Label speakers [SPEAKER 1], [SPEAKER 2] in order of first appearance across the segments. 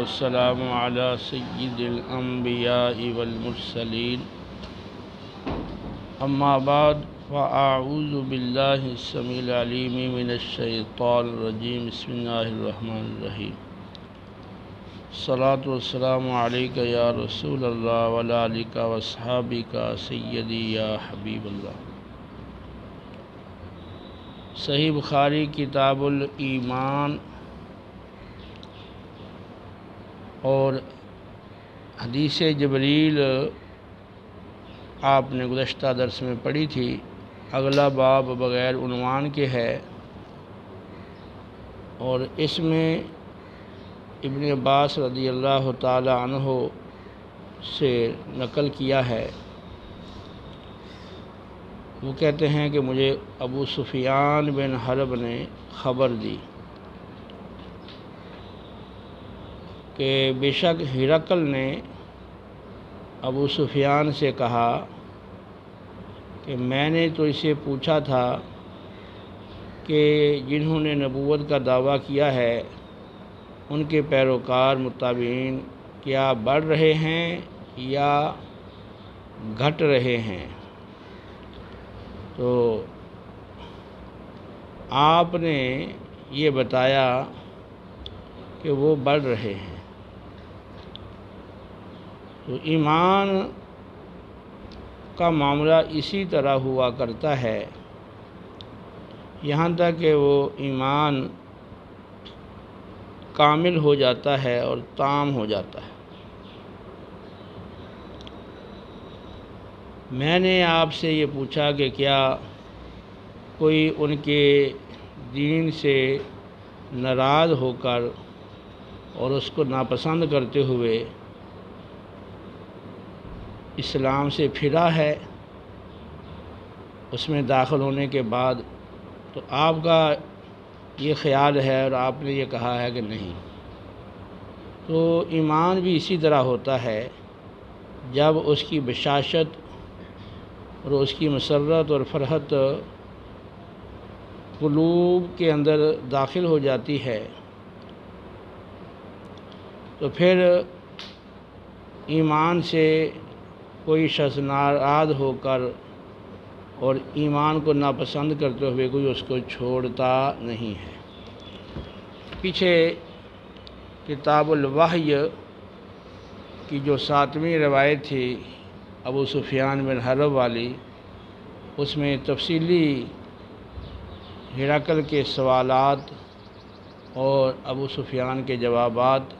[SPEAKER 1] والسلام على سید الانبیاء والمرسلین اما بعد فاعوذ باللہ السمیع العلیم من الشیطان الرجیم بسم اللہ الرحمن الرحیم الصلاۃ والسلام علیک یا رسول اللہ وعلی آلک واصحابک سیدی یا حبیب اللہ۔ صحیح بخاری کتاب الایمان اور حدیث جبریل آپ نے گزشتہ درس میں پڑھی تھی۔ اگلا باب بغیر عنوان کے ہے اور اس میں ابن عباس رضی اللہ تعالی عنہ سے نقل کیا ہے، وہ کہتے ہیں کہ مجھے ابو سفیان بن حرب نے خبر دی کہ بے شک ہرقل نے ابو سفیان سے کہا کہ میں نے تو اسے پوچھا تھا کہ جنہوں نے نبوت کا دعویٰ کیا ہے ان کے پیروکار متابعین کیا بڑھ رہے ہیں یا گھٹ رہے ہیں، تو آپ نے یہ بتایا کہ وہ بڑھ رہے ہیں۔ تو ایمان کا معاملہ اسی طرح ہوا کرتا ہے یہاں تک کہ وہ ایمان کامل ہو جاتا ہے اور تام ہو جاتا ہے۔ میں نے آپ سے یہ پوچھا کہ کیا کوئی ان کے دین سے ناراض ہو کر اور اس کو ناپسند کرتے ہوئے اسلام سے پھرا ہے اس میں داخل ہونے کے بعد، تو آپ کا یہ خیال ہے اور آپ نے یہ کہا ہے کہ نہیں۔ تو ایمان بھی اسی طرح ہوتا ہے، جب اس کی بشاشت اور اس کی مسرت اور فرحت قلوب کے اندر داخل ہو جاتی ہے تو پھر ایمان سے کوئی شخص ناراض ہو کر اور ایمان کو ناپسند کرتے ہوئے کوئی اس کو چھوڑتا نہیں ہے۔ پیچھے کتاب الوحی کی جو 7ویں روایت تھی ابو سفیان بن حرب والی، اس میں تفصیلی ہرقل کے سوالات اور ابو سفیان کے جوابات،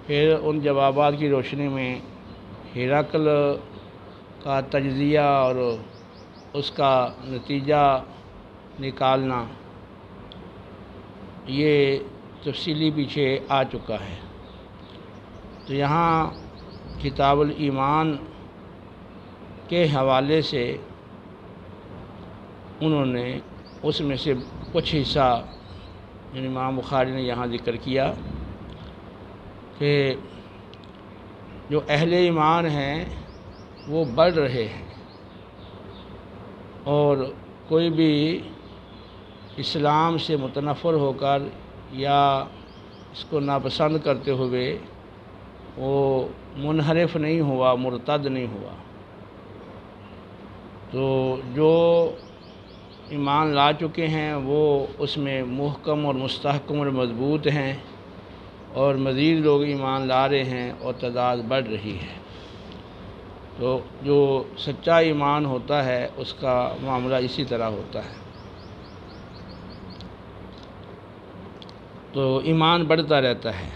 [SPEAKER 1] پھر ان جوابات کی روشنی میں ہرقل کا تجزیہ اور اس کا نتیجہ نکالنا، یہ تفصیلی پیچھے آ چکا ہے۔ تو یہاں کتاب الایمان کے حوالے سے انہوں نے اس میں سے کچھ حصہ یعنی امام بخاری نے یہاں ذکر کیا کہ جو اہل ایمان ہیں وہ بڑھ رہے ہیں، اور کوئی بھی اسلام سے متنفر ہو کر یا اس کو ناپسند کرتے ہوئے وہ منحرف نہیں ہوا، مرتد نہیں ہوا۔ تو جو ایمان لا چکے ہیں وہ اس میں محکم اور مستحکم اور مضبوط ہیں، اور مزید لوگ ایمان لا رہے ہیں اور تعداد بڑھ رہی ہے۔ تو جو سچا ایمان ہوتا ہے اس کا معاملہ اسی طرح ہوتا ہے۔ تو ایمان بڑھتا رہتا ہے۔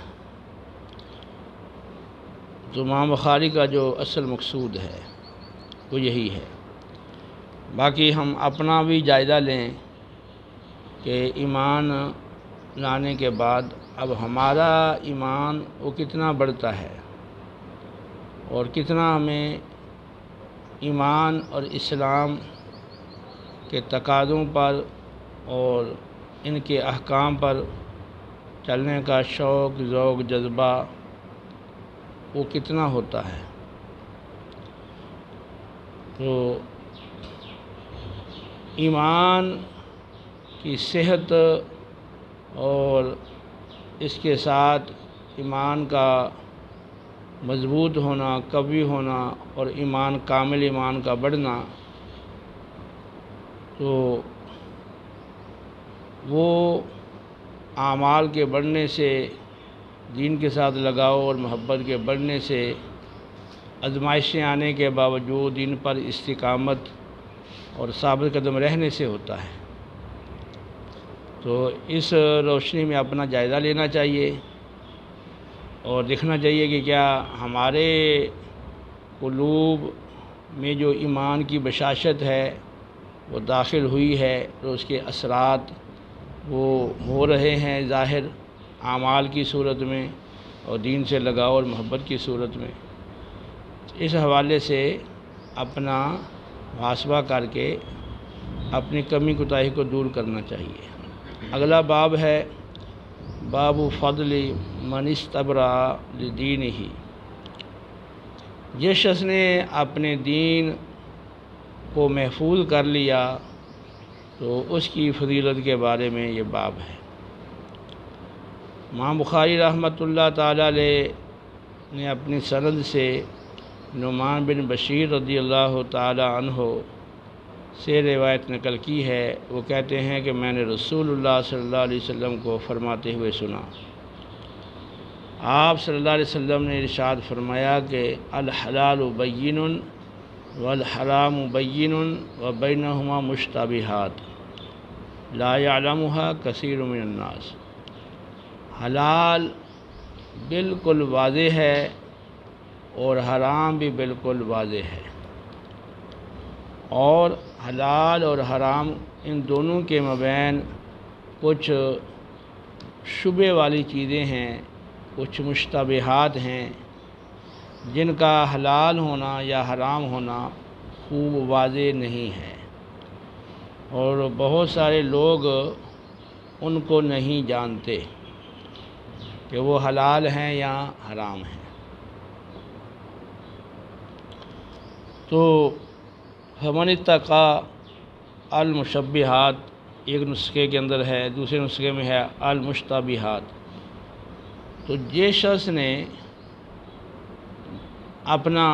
[SPEAKER 1] تو امام بخاری کا جو اصل مقصود ہے وہ یہی ہے۔ باقی ہم اپنا بھی جائزہ لیں کہ ایمان لانے کے بعد اب ہمارا ایمان وہ کتنا بڑھتا ہے اور کتنا ہمیں ایمان اور اسلام کے تقاضوں پر اور ان کے احکام پر چلنے کا شوق، ذوق، جذبہ وہ کتنا ہوتا ہے۔ تو ایمان کی صحت اور اس کے ساتھ ایمان کا مضبوط ہونا، قوی ہونا اور ایمان کامل ایمان کا بڑھنا، تو وہ اعمال کے بڑھنے سے، دین کے ساتھ لگاؤ اور محبت کے بڑھنے سے، آزمائشیں آنے کے باوجود ان پر استقامت اور ثابت قدم رہنے سے ہوتا ہے۔ تو اس روشنی میں اپنا جائزہ لینا چاہیے اور دیکھنا چاہیے کہ کیا ہمارے قلوب میں جو ایمان کی بشاشت ہے وہ داخل ہوئی ہے، تو اس کے اثرات وہ ہو رہے ہیں ظاہر اعمال کی صورت میں اور دین سے لگاؤ اور محبت کی صورت میں۔ اس حوالے سے اپنا محاسبہ کر کے اپنی کمی کوتاہی کو دور کرنا چاہیے۔ اگلا باب ہے باب فضل من استبرأ لدینہ۔ جس شخص نے اپنے دین کو محفوظ کر لیا تو اس کی فضیلت کے بارے میں یہ باب ہے۔ امام بخاری رحمۃ اللہ تعالی علیہ نے اپنی سند سے نعمان بن بشیر رضی اللہ تعالی عنہ سے روایت نقل کی ہے۔ وہ کہتے ہیں کہ میں نے رسول اللہ صلی اللہ علیہ وسلم کو فرماتے ہوئے سنا، آپ صلی اللہ علیہ وسلم نے ارشاد فرمایا کہ الحلال بین والحرام بین وبینہما مشتبہات لا یعلمها کثیر من الناس۔ حلال بالکل واضح ہے اور حرام بھی بالکل واضح ہے، اور حلال اور حرام ان دونوں کے مابین کچھ شبہ والی چیزیں ہیں، کچھ مشتبہات ہیں جن کا حلال ہونا یا حرام ہونا خوب واضح نہیں ہے، اور بہت سارے لوگ ان کو نہیں جانتے کہ وہ حلال ہیں یا حرام ہیں۔ تو فمن اتقى المشبہات ایک نسخے کے اندر ہے، دوسرے نسخے میں ہے المشتبہات۔ تو جس شخص نے اپنا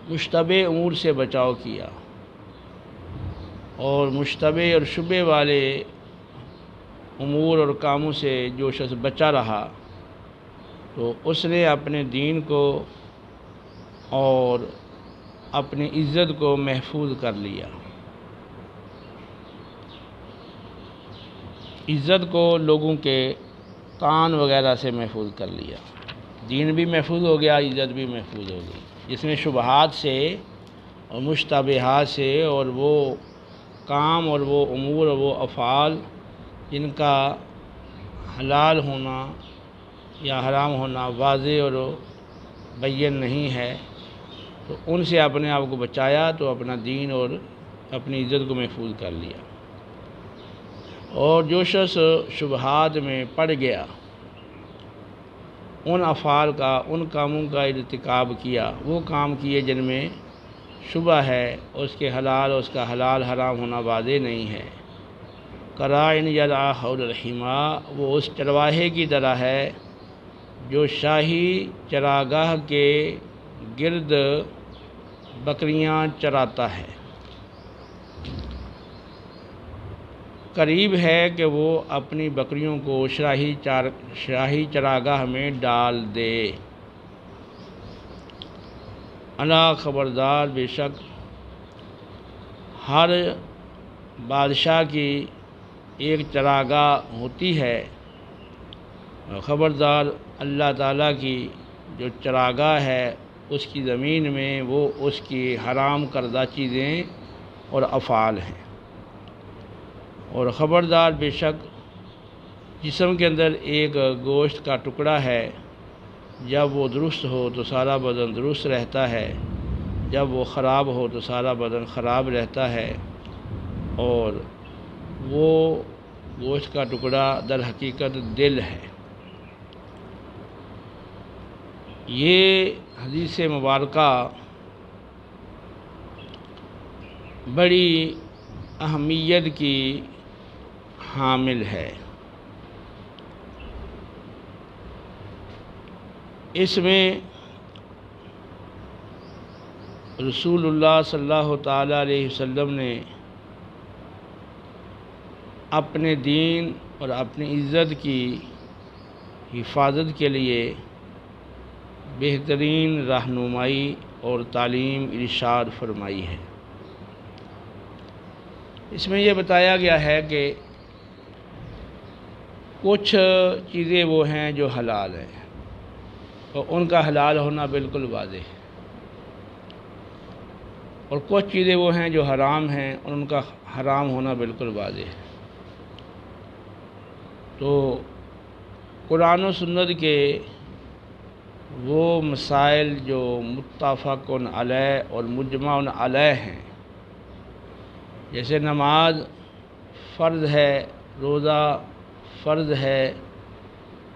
[SPEAKER 1] مشتبہ امور سے بچاؤ کیا اور مشتبہ اور شبہ والے امور اور کاموں سے جو شخص بچا رہا، تو اس نے اپنے دین کو اور اپنی عزت کو محفوظ کر لیا۔ عزت کو لوگوں کے کان وغیرہ سے محفوظ کر لیا، دین بھی محفوظ ہو گیا، عزت بھی محفوظ ہو گئی، جس میں شبہات سے اور مشتبہات سے اور وہ کام اور وہ امور اور وہ افعال جن کا حلال ہونا یا حرام ہونا واضح اور بین نہیں ہے، تو ان سے اپنے آپ کو بچایا تو اپنا دین اور اپنی عزت کو محفوظ کر لیا۔ اور جو شخص شبہات میں پڑ گیا، ان افعال کا، ان کاموں کا ارتکاب کیا، وہ کام کیے جن میں شبہ ہے، اس کے حلال اور اس کا حلال حرام ہونا واضح نہیں ہے، قرائن یرعی حول الحما، وہ اس چرواہے کی طرح ہے جو شاہی چراگاہ کے گرد بکریاں چراتا ہے، قریب ہے کہ وہ اپنی بکریوں کو شاہی چراگاہ میں ڈال دے۔ الا خبردار، بے شک ہر بادشاہ کی ایک چراگاہ ہوتی ہے، خبردار اللہ تعالیٰ کی جو چراگاہ ہے اس کی زمین میں وہ اس کی حرام کردہ چیزیں اور افعال ہیں، اور خبردار بے شک جسم کے اندر ایک گوشت کا ٹکڑا ہے، جب وہ درست ہو تو سارا بدن درست رہتا ہے، جب وہ خراب ہو تو سارا بدن خراب رہتا ہے، اور وہ گوشت کا ٹکڑا در حقیقت دل ہے۔ یہ حدیث مبارکہ بڑی اہمیت کی حامل ہے۔ اس میں رسول اللہ صلی اللہ تعالیٰ علیہ وسلم نے اپنے دین اور اپنی عزت کی حفاظت کے لیے بہترین رہنمائی اور تعلیم ارشاد فرمائی ہے۔ اس میں یہ بتایا گیا ہے کہ کچھ چیزیں وہ ہیں جو حلال ہیں اور ان کا حلال ہونا بالکل واضح ہے، اور کچھ چیزیں وہ ہیں جو حرام ہیں اور ان کا حرام ہونا بالکل واضح ہے۔ تو قرآن و سنت کے وہ مسائل جو متفق علیہ اور مجمع علیہ ہیں، جیسے نماز فرض ہے، روزہ فرض ہے،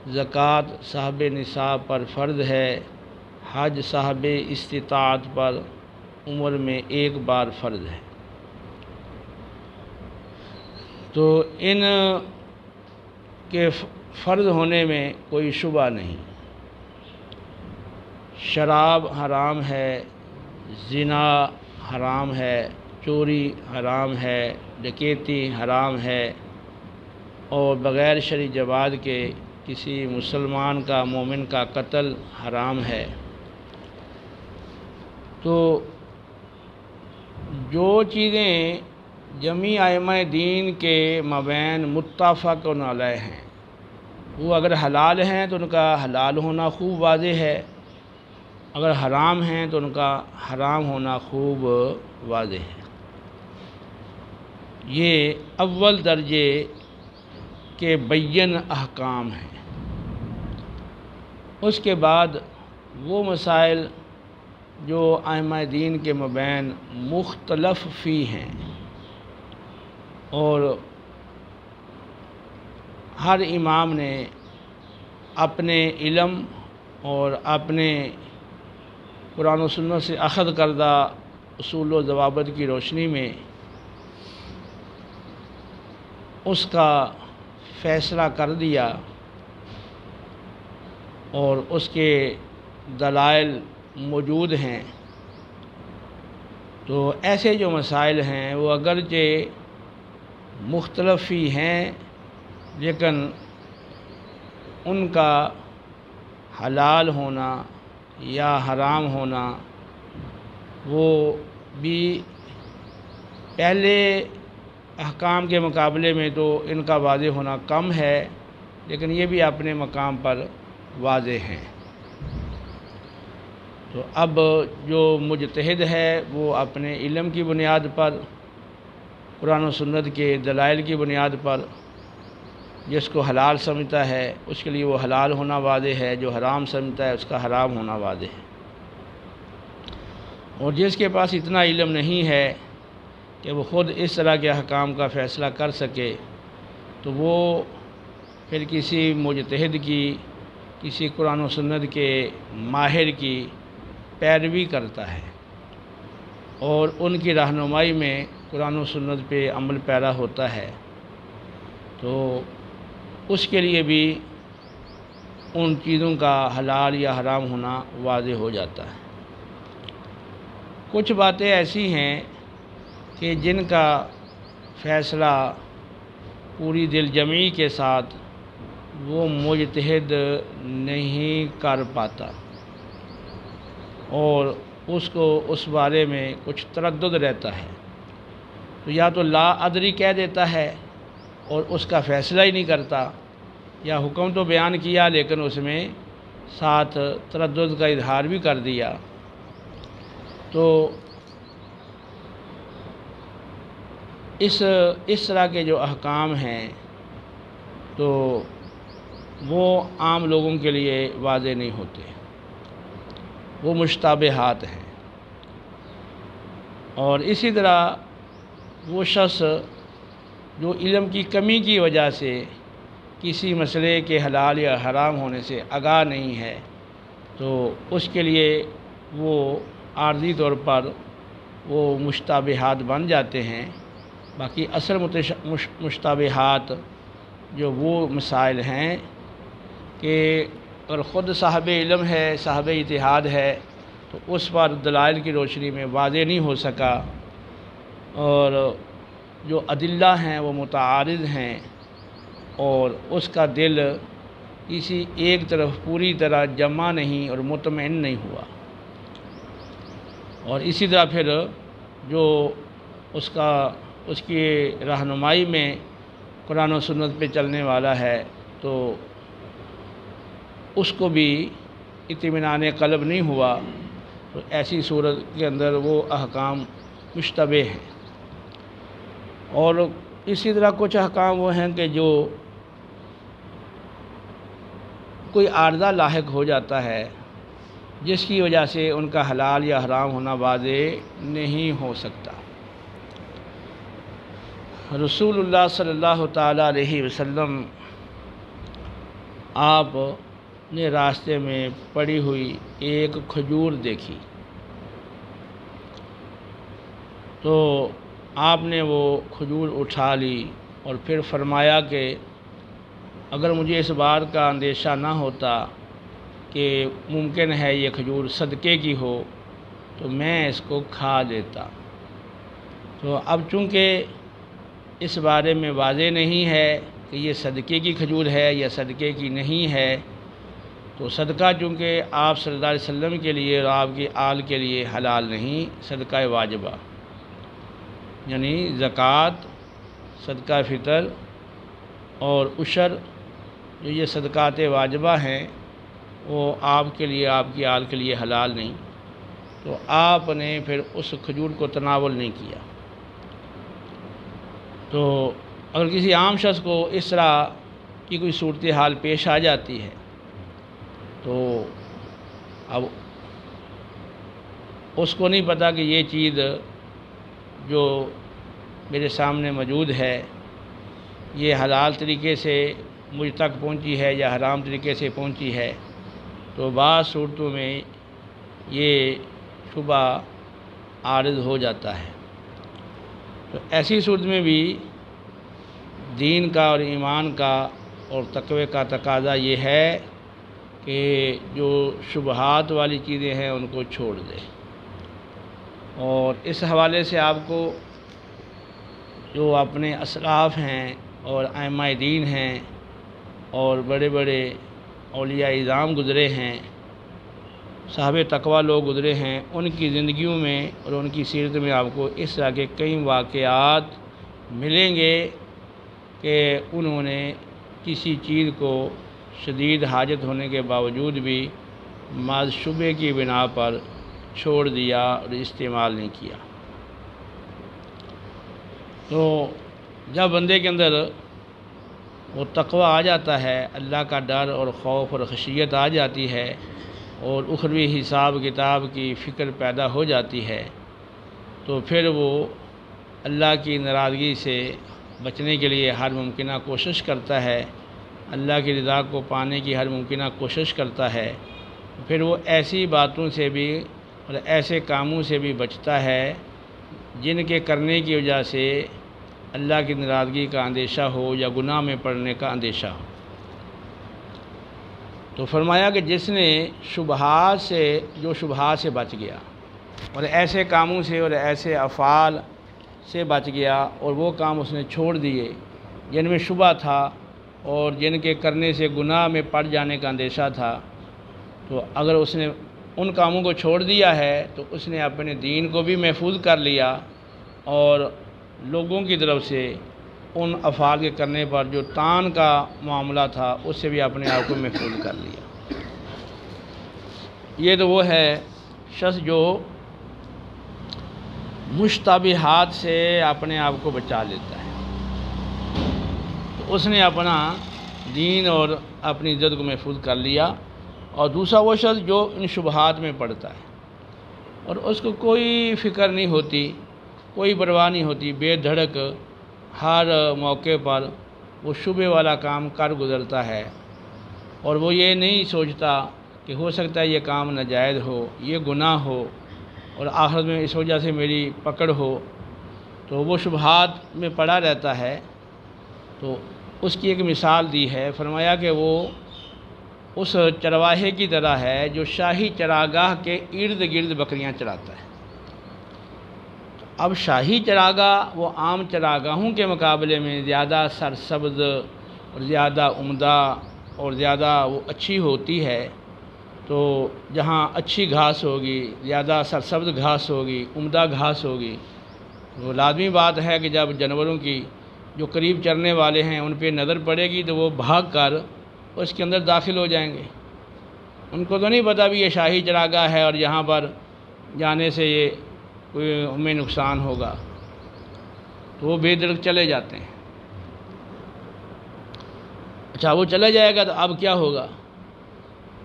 [SPEAKER 1] زکوٰۃ صاحب نصاب پر فرض ہے، حج صاحب استطاعت پر عمر میں ایک بار فرض ہے، تو ان کے فرض ہونے میں کوئی شبہ نہیں۔ شراب حرام ہے، زنا حرام ہے، چوری حرام ہے، ڈکیتی حرام ہے، اور بغیر شرعی جواز کے کسی مسلمان کا مومن کا قتل حرام ہے۔ تو جو چیزیں جمیع ائمہ دین کے مابین متفق علیہ ہیں، وہ اگر حلال ہیں تو ان کا حلال ہونا خوب واضح ہے، اگر حرام ہیں تو ان کا حرام ہونا خوب واضح ہے۔ یہ اول درجے کے بین احکام ہیں۔ اس کے بعد وہ مسائل جو ائمہ دین کے مابین مختلف فی ہیں، اور ہر امام نے اپنے علم اور اپنے قرآن و سنت سے اخذ کردہ اصول و ضوابط کی روشنی میں اس کا فیصلہ کر دیا، اور اس کے دلائل موجود ہیں۔ تو ایسے جو مسائل ہیں وہ اگرچہ مختلف ہی ہیں، لیکن ان کا حلال ہونا یا حرام ہونا وہ بھی پہلے احکام کے مقابلے میں تو ان کا واضح ہونا کم ہے، لیکن یہ بھی اپنے مقام پر واضح ہیں۔ تو اب جو مجتہد ہے وہ اپنے علم کی بنیاد پر، قرآن و سنت کے دلائل کی بنیاد پر جس کو حلال سمجھتا ہے اس کے لیے وہ حلال ہونا واضح ہے، جو حرام سمجھتا ہے اس کا حرام ہونا واضح ہے۔ اور جس کے پاس اتنا علم نہیں ہے کہ وہ خود اس طرح کے احکام کا فیصلہ کر سکے، تو وہ پھر کسی مجتہد کی، کسی قرآن و سنت کے ماہر کی پیروی کرتا ہے، اور ان کی رہنمائی میں قرآن و سنت پہ عمل پیرا ہوتا ہے، تو اس کے لیے بھی ان چیزوں کا حلال یا حرام ہونا واضح ہو جاتا ہے۔ کچھ باتیں ایسی ہیں کہ جن کا فیصلہ پوری دل جمعی کے ساتھ وہ مجتہد نہیں کر پاتا، اور اس کو اس بارے میں کچھ تردد رہتا ہے، تو یا تو لا ادری کہہ دیتا ہے اور اس کا فیصلہ ہی نہیں کرتا، یا حکم تو بیان کیا لیکن اس میں ساتھ تردد کا اظہار بھی کر دیا۔ تو اس طرح کے جو احکام ہیں تو وہ عام لوگوں کے لیے واضح نہیں ہوتے، وہ مشتبہات ہیں۔ اور اسی طرح وہ شخص جو علم کی کمی کی وجہ سے کسی مسئلے کے حلال یا حرام ہونے سے آگاہ نہیں ہے، تو اس کے لیے وہ عارضی طور پر وہ مشتبہات بن جاتے ہیں۔ باقی اصل مشتبہات جو وہ مسائل ہیں کہ اگر خود صاحب علم ہے، صاحب اجتہاد ہے، تو اس پر دلائل کی روشنی میں واضح نہیں ہو سکا، اور جو ادلہ ہیں وہ متعارض ہیں، اور اس کا دل کسی ایک طرف پوری طرح جمع نہیں اور مطمئن نہیں ہوا، اور اسی طرح پھر جو اس کی رہنمائی میں قرآن و سنت پہ چلنے والا ہے تو اس کو بھی اطمینان قلب نہیں ہوا، تو ایسی صورت کے اندر وہ احکام مشتبہ ہیں۔ اور اسی طرح کچھ احکام وہ ہیں کہ جو کوئی عارضہ لاحق ہو جاتا ہے جس کی وجہ سے ان کا حلال یا حرام ہونا واضح نہیں ہو سکتا۔ رسول اللہ صلی اللہ تعالیٰ علیہ وسلم آپ نے راستے میں پڑی ہوئی ایک کھجور دیکھی، تو آپ نے وہ کھجور اٹھا لی اور پھر فرمایا کہ اگر مجھے اس بات کا اندیشہ نہ ہوتا کہ ممکن ہے یہ کھجور صدقے کی ہو تو میں اس کو کھا لیتا۔ تو اب چونکہ اس بارے میں واضح نہیں ہے کہ یہ صدقے کی کھجور ہے یا صدقے کی نہیں ہے، تو صدقہ چونکہ آپ صلی اللہ علیہ وسلم کے لیے اور آپ کی آل کے لیے حلال نہیں، صدقہ واجبہ یعنی زکوٰۃ، صدقہ فطر اور عشر، جو یہ صدقات واجبہ ہیں وہ آپ کے لیے، آپ کی آل کے لیے حلال نہیں، تو آپ نے پھر اس کھجور کو تناول نہیں کیا۔ تو اگر کسی عام شخص کو اس طرح کی کوئی صورتحال پیش آ جاتی ہے تو اب اس کو نہیں پتہ کہ یہ چیز جو میرے سامنے موجود ہے یہ حلال طریقے سے مجھ تک پہنچی ہے یا حرام طریقے سے پہنچی ہے، تو بعض صورتوں میں یہ شبہ عارض ہو جاتا ہے۔ تو ایسی صورت میں بھی دین کا اور ایمان کا اور تقوی کا تقاضا یہ ہے کہ جو شبہات والی چیزیں ہیں ان کو چھوڑ دے۔ اور اس حوالے سے آپ کو جو اپنے اسلاف ہیں اور ائمہ دین ہیں اور بڑے بڑے اولیاء اعظام گزرے ہیں، صاحب تقوی لوگ گزرے ہیں، ان کی زندگیوں میں اور ان کی سیرت میں آپ کو اس طرح کے کئی واقعات ملیں گے کہ انہوں نے کسی چیز کو شدید حاجت ہونے کے باوجود بھی محض شبہ کی بنا پر چھوڑ دیا اور استعمال نہیں کیا۔ تو جب بندے کے اندر وہ تقوی آ جاتا ہے، اللہ کا ڈر اور خوف اور خشیت آ جاتی ہے، اور اخروی حساب کتاب کی فکر پیدا ہو جاتی ہے، تو پھر وہ اللہ کی ناراضگی سے بچنے کے لیے ہر ممکنہ کوشش کرتا ہے، اللہ کی رضا کو پانے کی ہر ممکنہ کوشش کرتا ہے، پھر وہ ایسی باتوں سے بھی اور ایسے کاموں سے بھی بچتا ہے جن کے کرنے کی وجہ سے اللہ کی ناراضگی کا اندیشہ ہو یا گناہ میں پڑنے کا اندیشہ ہو۔ تو فرمایا کہ جس نے شبہات سے بچ گیا اور ایسے کاموں سے اور ایسے افعال سے بچ گیا اور وہ کام اس نے چھوڑ دیے جن میں شبہ تھا اور جن کے کرنے سے گناہ میں پڑ جانے کا اندیشہ تھا، تو اگر اس نے ان کاموں کو چھوڑ دیا ہے تو اس نے اپنے دین کو بھی محفوظ کر لیا، اور لوگوں کی طرف سے ان افعال کے کرنے پر جو تان کا معاملہ تھا اس سے بھی اپنے آپ کو محفوظ کر لیا۔ یہ تو وہ ہے شخص جو مشتبہات سے اپنے آپ کو بچا لیتا ہے، تو اس نے اپنا دین اور اپنی عزت کو محفوظ کر لیا۔ اور دوسرا وہ شخص جو ان شبہات میں پڑتا ہے اور اس کو کوئی فکر نہیں ہوتی، کوئی پرواہ نہیں ہوتی، بے دھڑک ہر موقع پر وہ شبہ والا کام کر گزرتا ہے، اور وہ یہ نہیں سوچتا کہ ہو سکتا ہے یہ کام ناجائز ہو، یہ گناہ ہو اور آخرت میں اس وجہ سے میری پکڑ ہو، تو وہ شبہات میں پڑا رہتا ہے۔ تو اس کی ایک مثال دی ہے، فرمایا کہ وہ اس چرواہے کی طرح ہے جو شاہی چراگاہ کے ارد گرد بکریاں چراتا ہے۔ اب شاہی چراگاہ وہ عام چراگاہوں کے مقابلے میں زیادہ سرسبز اور زیادہ عمدہ اور زیادہ وہ اچھی ہوتی ہے۔ تو جہاں اچھی گھاس ہوگی، زیادہ سرسبز گھاس ہوگی، عمدہ گھاس ہوگی، وہ لازمی بات ہے کہ جب جانوروں کی جو قریب چرنے والے ہیں ان پہ نظر پڑے گی تو وہ بھاگ کر اس کے اندر داخل ہو جائیں گے۔ ان کو تو نہیں پتہ بھی یہ شاہی چراگاہ ہے اور یہاں پر جانے سے یہ کوئی ہمیں نقصان ہوگا، تو وہ بے دردگ چلے جاتے ہیں۔ اچھا، وہ چلا جائے گا تو اب کیا ہوگا؟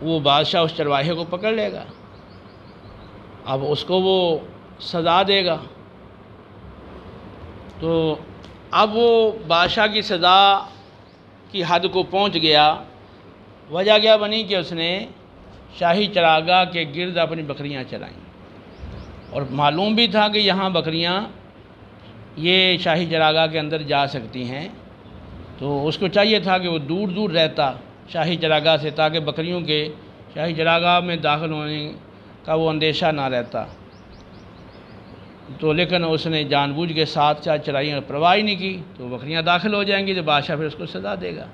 [SPEAKER 1] وہ بادشاہ اس چرواہے کو پکڑ لے گا، اب اس کو وہ سزا دے گا۔ تو اب وہ بادشاہ کی سزا کی حد کو پہنچ گیا۔ وجہ کیا بنی کہ اس نے شاہی چراگاہ کے گرد اپنی بکریاں چرائیں، اور معلوم بھی تھا کہ یہاں بکریاں یہ شاہی چراگاہ کے اندر جا سکتی ہیں، تو اس کو چاہیے تھا کہ وہ دور دور رہتا شاہی چراگاہ سے، تاکہ بکریوں کے شاہی چراگاہ میں داخل ہونے کا وہ اندیشہ نہ رہتا۔ تو لیکن اس نے جان بوجھ کے ساتھ چرائی اور پرواہ نہیں کی، تو بکریاں داخل ہو جائیں گی تو بادشاہ پھر اس کو سزا دے گا،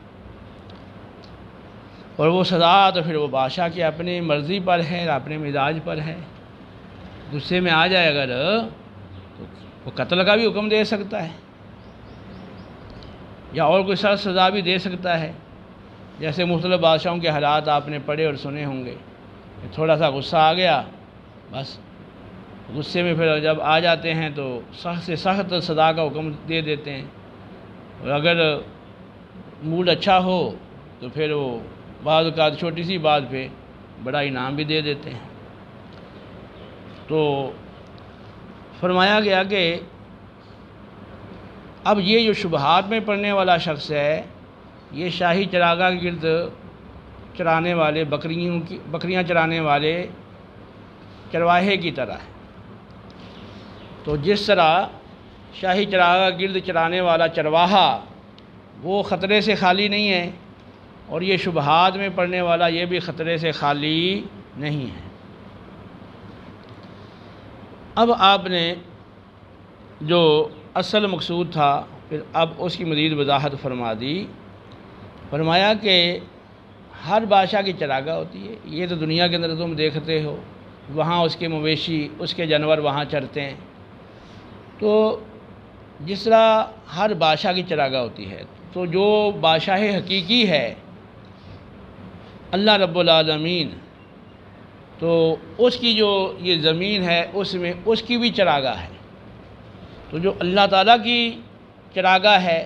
[SPEAKER 1] اور وہ سزا تو پھر وہ بادشاہ کی اپنی مرضی پر ہے، اپنے مزاج پر ہے۔ غصے میں آ جائے اگر تو وہ قتل کا بھی حکم دے سکتا ہے، یا اور کوئی سخت سزا بھی دے سکتا ہے۔ جیسے مختلف بادشاہوں کے حالات آپ نے پڑھے اور سنے ہوں گے، تھوڑا سا غصہ آ گیا، بس غصے میں پھر جب آ جاتے ہیں تو سخت سے سخت سزا کا حکم دے دیتے ہیں، اور اگر موڈ اچھا ہو تو پھر وہ بعض اوقات چھوٹی سی بات پہ بڑا انعام بھی دے دیتے ہیں۔ تو فرمایا گیا کہ اب یہ جو شبہات میں پڑنے والا شخص ہے، یہ شاہی چراگاہ کے گرد چرانے والے بکریاں چرانے والے چرواہے کی طرح ہے۔ تو جس طرح شاہی چراگاہ گرد چرانے والا چرواہا وہ خطرے سے خالی نہیں ہے، اور یہ شبہات میں پڑنے والا یہ بھی خطرے سے خالی نہیں ہے۔ اب آپ نے جو اصل مقصود تھا پھر اب اس کی مزید وضاحت فرما دی۔ فرمایا کہ ہر بادشاہ کی چراگاہ ہوتی ہے، یہ تو دنیا کے اندر تم دیکھتے ہو، وہاں اس کے مویشی، اس کے جانور وہاں چرتے ہیں۔ تو جس طرح ہر بادشاہ کی چراگاہ ہوتی ہے، تو جو بادشاہ حقیقی ہے اللہ رب العالمین، تو اس کی جو یہ زمین ہے اس میں اس کی بھی چراگاہ ہے۔ تو جو اللہ تعالیٰ کی چراگاہ ہے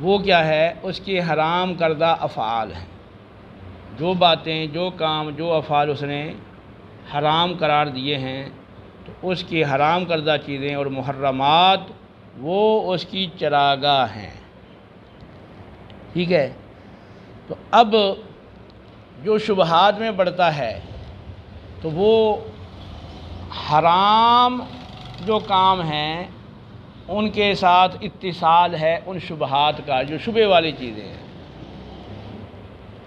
[SPEAKER 1] وہ کیا ہے؟ اس کے حرام کردہ افعال ہیں، جو باتیں، جو کام، جو افعال اس نے حرام قرار دیے ہیں، تو اس کی حرام کردہ چیزیں اور محرمات وہ اس کی چراگاہ ہیں۔ ٹھیک ہے؟ تو اب جو شبہات میں پڑتا ہے تو وہ حرام جو کام ہیں ان کے ساتھ اتصال ہے ان شبہات کا، جو شبہ والی چیزیں ہیں۔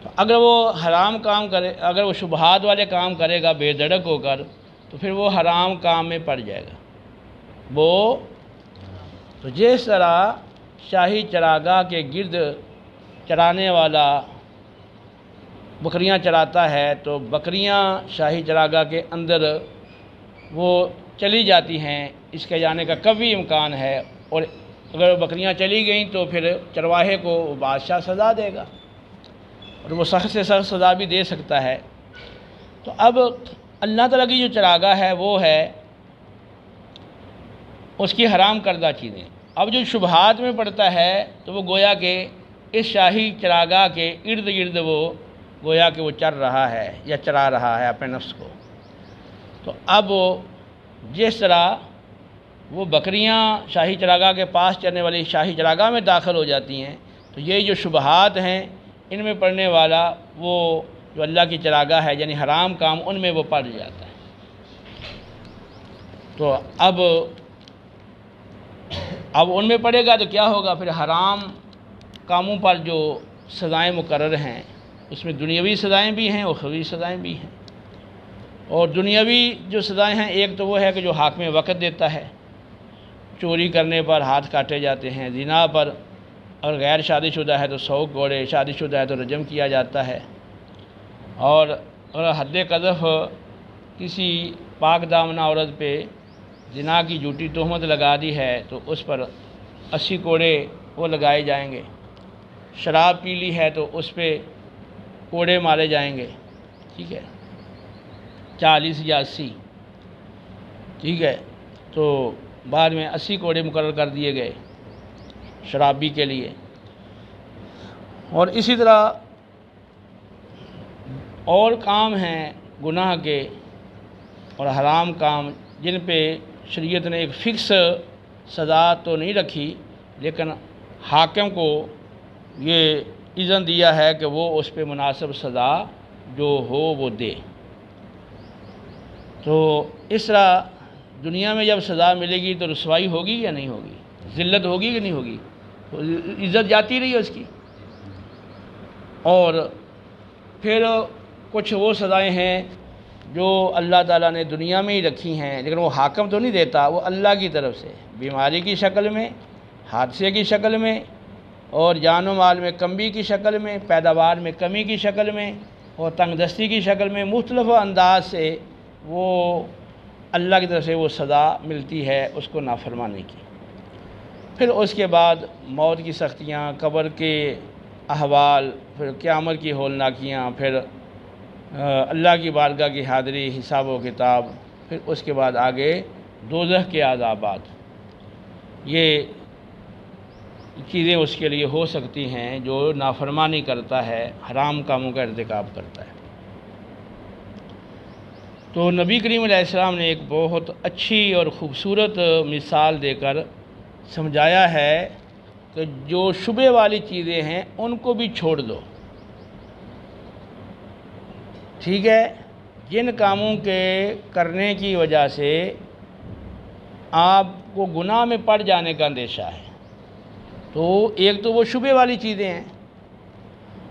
[SPEAKER 1] تو اگر وہ حرام کام کرے، اگر وہ شبہات والے کام کرے گا بے دھڑک ہو کر، تو پھر وہ حرام کام میں پڑ جائے گا۔ تو جس طرح شاہی چراگاہ کے گرد چرانے والا بکریاں چراتا ہے، تو بکریاں شاہی چراگاہ کے اندر وہ چلی جاتی ہیں، اس کے جانے کا کبھی امکان ہے، اور اگر بکریاں چلی گئیں تو پھر چرواہے کو بادشاہ سزا دے گا، اور وہ سخت سے سخت سزا بھی دے سکتا ہے۔ تو اب اللہ تعالیٰ کی جو چراگاہ ہے وہ ہے اس کی حرام کردہ چیزیں۔ اب جو شبہات میں پڑتا ہے تو وہ گویا کہ اس شاہی چراگاہ کے ارد گرد وہ گویا کہ وہ چر رہا ہے یا چرا رہا ہے اپنے نفس کو۔ تو اب جس طرح وہ بکریاں شاہی چراگاہ کے پاس چرنے والی شاہی چراگاہ میں داخل ہو جاتی ہیں، تو یہ جو شبہات ہیں ان میں پڑنے والا وہ جو اللہ کی چراگاہ ہے یعنی حرام کام ان میں وہ پڑ جاتا ہے۔ تو اب ان میں پڑے گا تو کیا ہوگا؟ پھر حرام کاموں پر جو سزائیں مقرر ہیں اس میں دنیاوی سزائیں بھی ہیں اور اخروی سزائیں بھی ہیں۔ اور دنیاوی جو سزائیں ہیں، ایک تو وہ ہے کہ جو حاکم وقت دیتا ہے، چوری کرنے پر ہاتھ کاٹے جاتے ہیں، زنا پر اگر غیر شادی شدہ ہے تو 100 کوڑے، شادی شدہ ہے تو رجم کیا جاتا ہے، اور اگر حد قذف کسی پاک دامنہ عورت پہ زنا کی جھوٹی تہمت لگا دی ہے تو اس پر 80 کوڑے وہ لگائے جائیں گے۔ شراب پی لی ہے تو اس پہ کوڑے مارے جائیں گے، ٹھیک ہے، 40 یا 80، ٹھیک ہے، تو بعد میں 80 کوڑے مقرر کر دیے گئے شرابی کے لیے۔ اور اسی طرح اور کام ہیں گناہ کے اور حرام کام جن پہ شریعت نے ایک فکس سزا تو نہیں رکھی، لیکن حاکم کو یہ اذن دیا ہے کہ وہ اس پہ مناسب سزا جو ہو وہ دے۔ تو اس طرح دنیا میں جب سزا ملے گی تو رسوائی ہوگی یا نہیں ہوگی، ذلت ہوگی کہ نہیں ہوگی، تو عزت جاتی رہی ہے اس کی۔ اور پھر کچھ وہ سزائیں ہیں جو اللہ تعالیٰ نے دنیا میں ہی رکھی ہیں، لیکن وہ حاکم تو نہیں دیتا، وہ اللہ کی طرف سے، بیماری کی شکل میں، حادثے کی شکل میں، اور جان و مال میں کمی کی شکل میں، پیداوار میں کمی کی شکل میں، اور تنگ دستی کی شکل میں، مختلف انداز سے وہ اللہ کی طرف سے وہ سزا ملتی ہے اس کو نافرمانی کی۔ پھر اس کے بعد موت کی سختیاں، قبر کے احوال، پھر قیامت کی ہولناکیاں، پھر اللہ کی بارگاہ کی حاضری، حساب و کتاب، پھر اس کے بعد آگے دوزخ کے عذابات۔ یہ چیزیں اس کے لیے ہو سکتی ہیں جو نافرمانی کرتا ہے، حرام کاموں کا ارتکاب کرتا ہے۔ تو نبی کریم علیہ السلام نے ایک بہت اچھی اور خوبصورت مثال دے کر سمجھایا ہے کہ جو شبہ والی چیزیں ہیں ان کو بھی چھوڑ دو، ٹھیک ہے، جن کاموں کے کرنے کی وجہ سے آپ کو گناہ میں پڑ جانے کا اندیشہ ہے، تو ایک تو وہ شبہ والی چیزیں ہیں،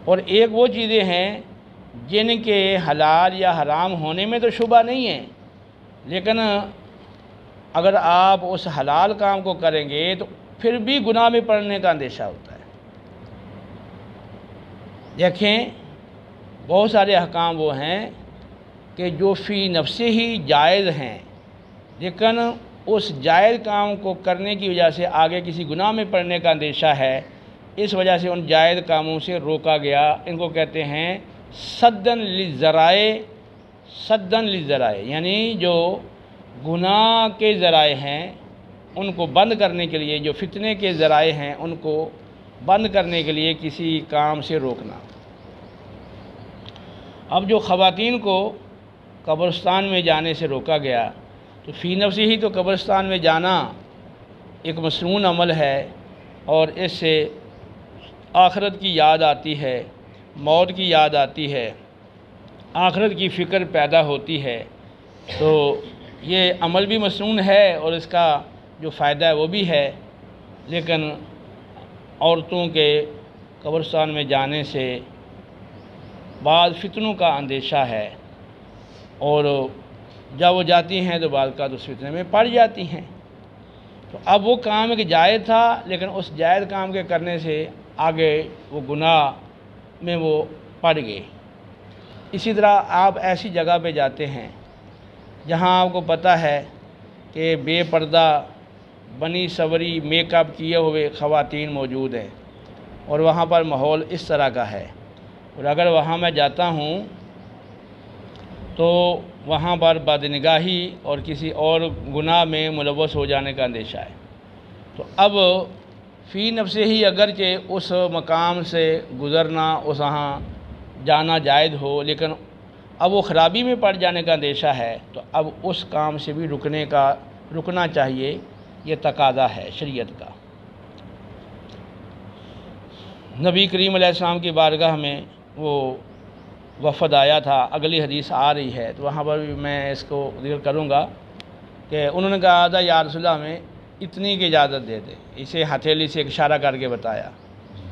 [SPEAKER 1] اور ایک وہ چیزیں ہیں جن کے حلال یا حرام ہونے میں تو شبہ نہیں ہے، لیکن اگر آپ اس حلال کام کو کریں گے تو پھر بھی گناہ میں پڑنے کا اندیشہ ہوتا ہے۔ دیکھیں بہت سارے احکام وہ ہیں کہ جو فی نفسہ ہی جائز ہیں، لیکن اس جائز کام کو کرنے کی وجہ سے آگے کسی گناہ میں پڑنے کا اندیشہ ہے، اس وجہ سے ان جائز کاموں سے روکا گیا۔ ان کو کہتے ہیں سدن للذرائع، سدن للذرائع، یعنی جو گناہ کے ذرائع ہیں ان کو بند کرنے کے لیے، جو فتنے کے ذرائع ہیں ان کو بند کرنے کے لیے کسی کام سے روکنا۔ اب جو خواتین کو قبرستان میں جانے سے روکا گیا، تو فی نفس ہی تو قبرستان میں جانا ایک مسنون عمل ہے، اور اس سے آخرت کی یاد آتی ہے، موت کی یاد آتی ہے، آخرت کی فکر پیدا ہوتی ہے، تو یہ عمل بھی مسنون ہے اور اس کا جو فائدہ ہے وہ بھی ہے، لیکن عورتوں کے قبرستان میں جانے سے بعض فتنوں کا اندیشہ ہے، اور جب وہ جاتی ہیں تو بعض کا اس فتنے میں پڑ جاتی ہیں۔ تو اب وہ کام ایک جائز تھا، لیکن اس جائز کام کے کرنے سے آگے وہ گناہ میں وہ پڑ گئے۔ اسی طرح آپ ایسی جگہ پہ جاتے ہیں جہاں آپ کو پتہ ہے کہ بے پردہ بنی سوری میک اپ کیے ہوئے خواتین موجود ہیں، اور وہاں پر ماحول اس طرح کا ہے، اور اگر وہاں میں جاتا ہوں تو وہاں پر بدنگاہی اور کسی اور گناہ میں ملوث ہو جانے کا اندیشہ ہے۔ تو اب فی نفس ہی اگرچہ اس مقام سے گزرنا، اس وہاں جانا جائز ہو، لیکن اب وہ خرابی میں پڑ جانے کا اندیشہ ہے، تو اب اس کام سے بھی رکنا چاہیے، یہ تقاضا ہے شریعت کا۔ نبی کریم علیہ السلام کی بارگاہ میں وہ وفد آیا تھا، اگلی حدیث آ رہی ہے تو وہاں پر بھی میں اس کو ذکر کروں گا کہ انہوں نے کہا تھا یا رسول اللہ ہمیں اتنی کی اجازت دے دے، اسے ہتھیلی سے ایک اشارہ کر کے بتایا،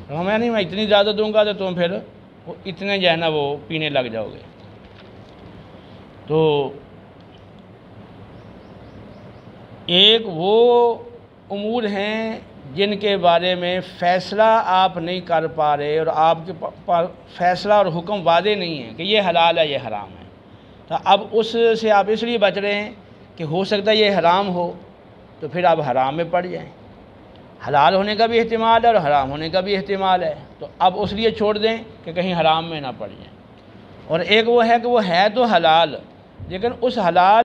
[SPEAKER 1] میں نہیں، میں اتنی اجازت دوں گا تو تم پھر وہ اتنے جو ہے نا وہ پینے لگ جاؤ گے۔ تو ایک وہ امور ہیں جن کے بارے میں فیصلہ آپ نہیں کر پا رہے اور آپ کے پاس فیصلہ اور حکم واضح نہیں ہے کہ یہ حلال ہے یہ حرام ہے، تو اب اس سے آپ اس لیے بچ رہے ہیں کہ ہو سکتا ہے یہ حرام ہو، تو پھر آپ حرام میں پڑ جائیں۔ حلال ہونے کا بھی احتمال ہے اور حرام ہونے کا بھی احتمال ہے، تو اب اس لیے چھوڑ دیں کہ کہیں حرام میں نہ پڑ جائیں۔ اور ایک وہ ہے کہ وہ ہے تو حلال، لیکن اس حلال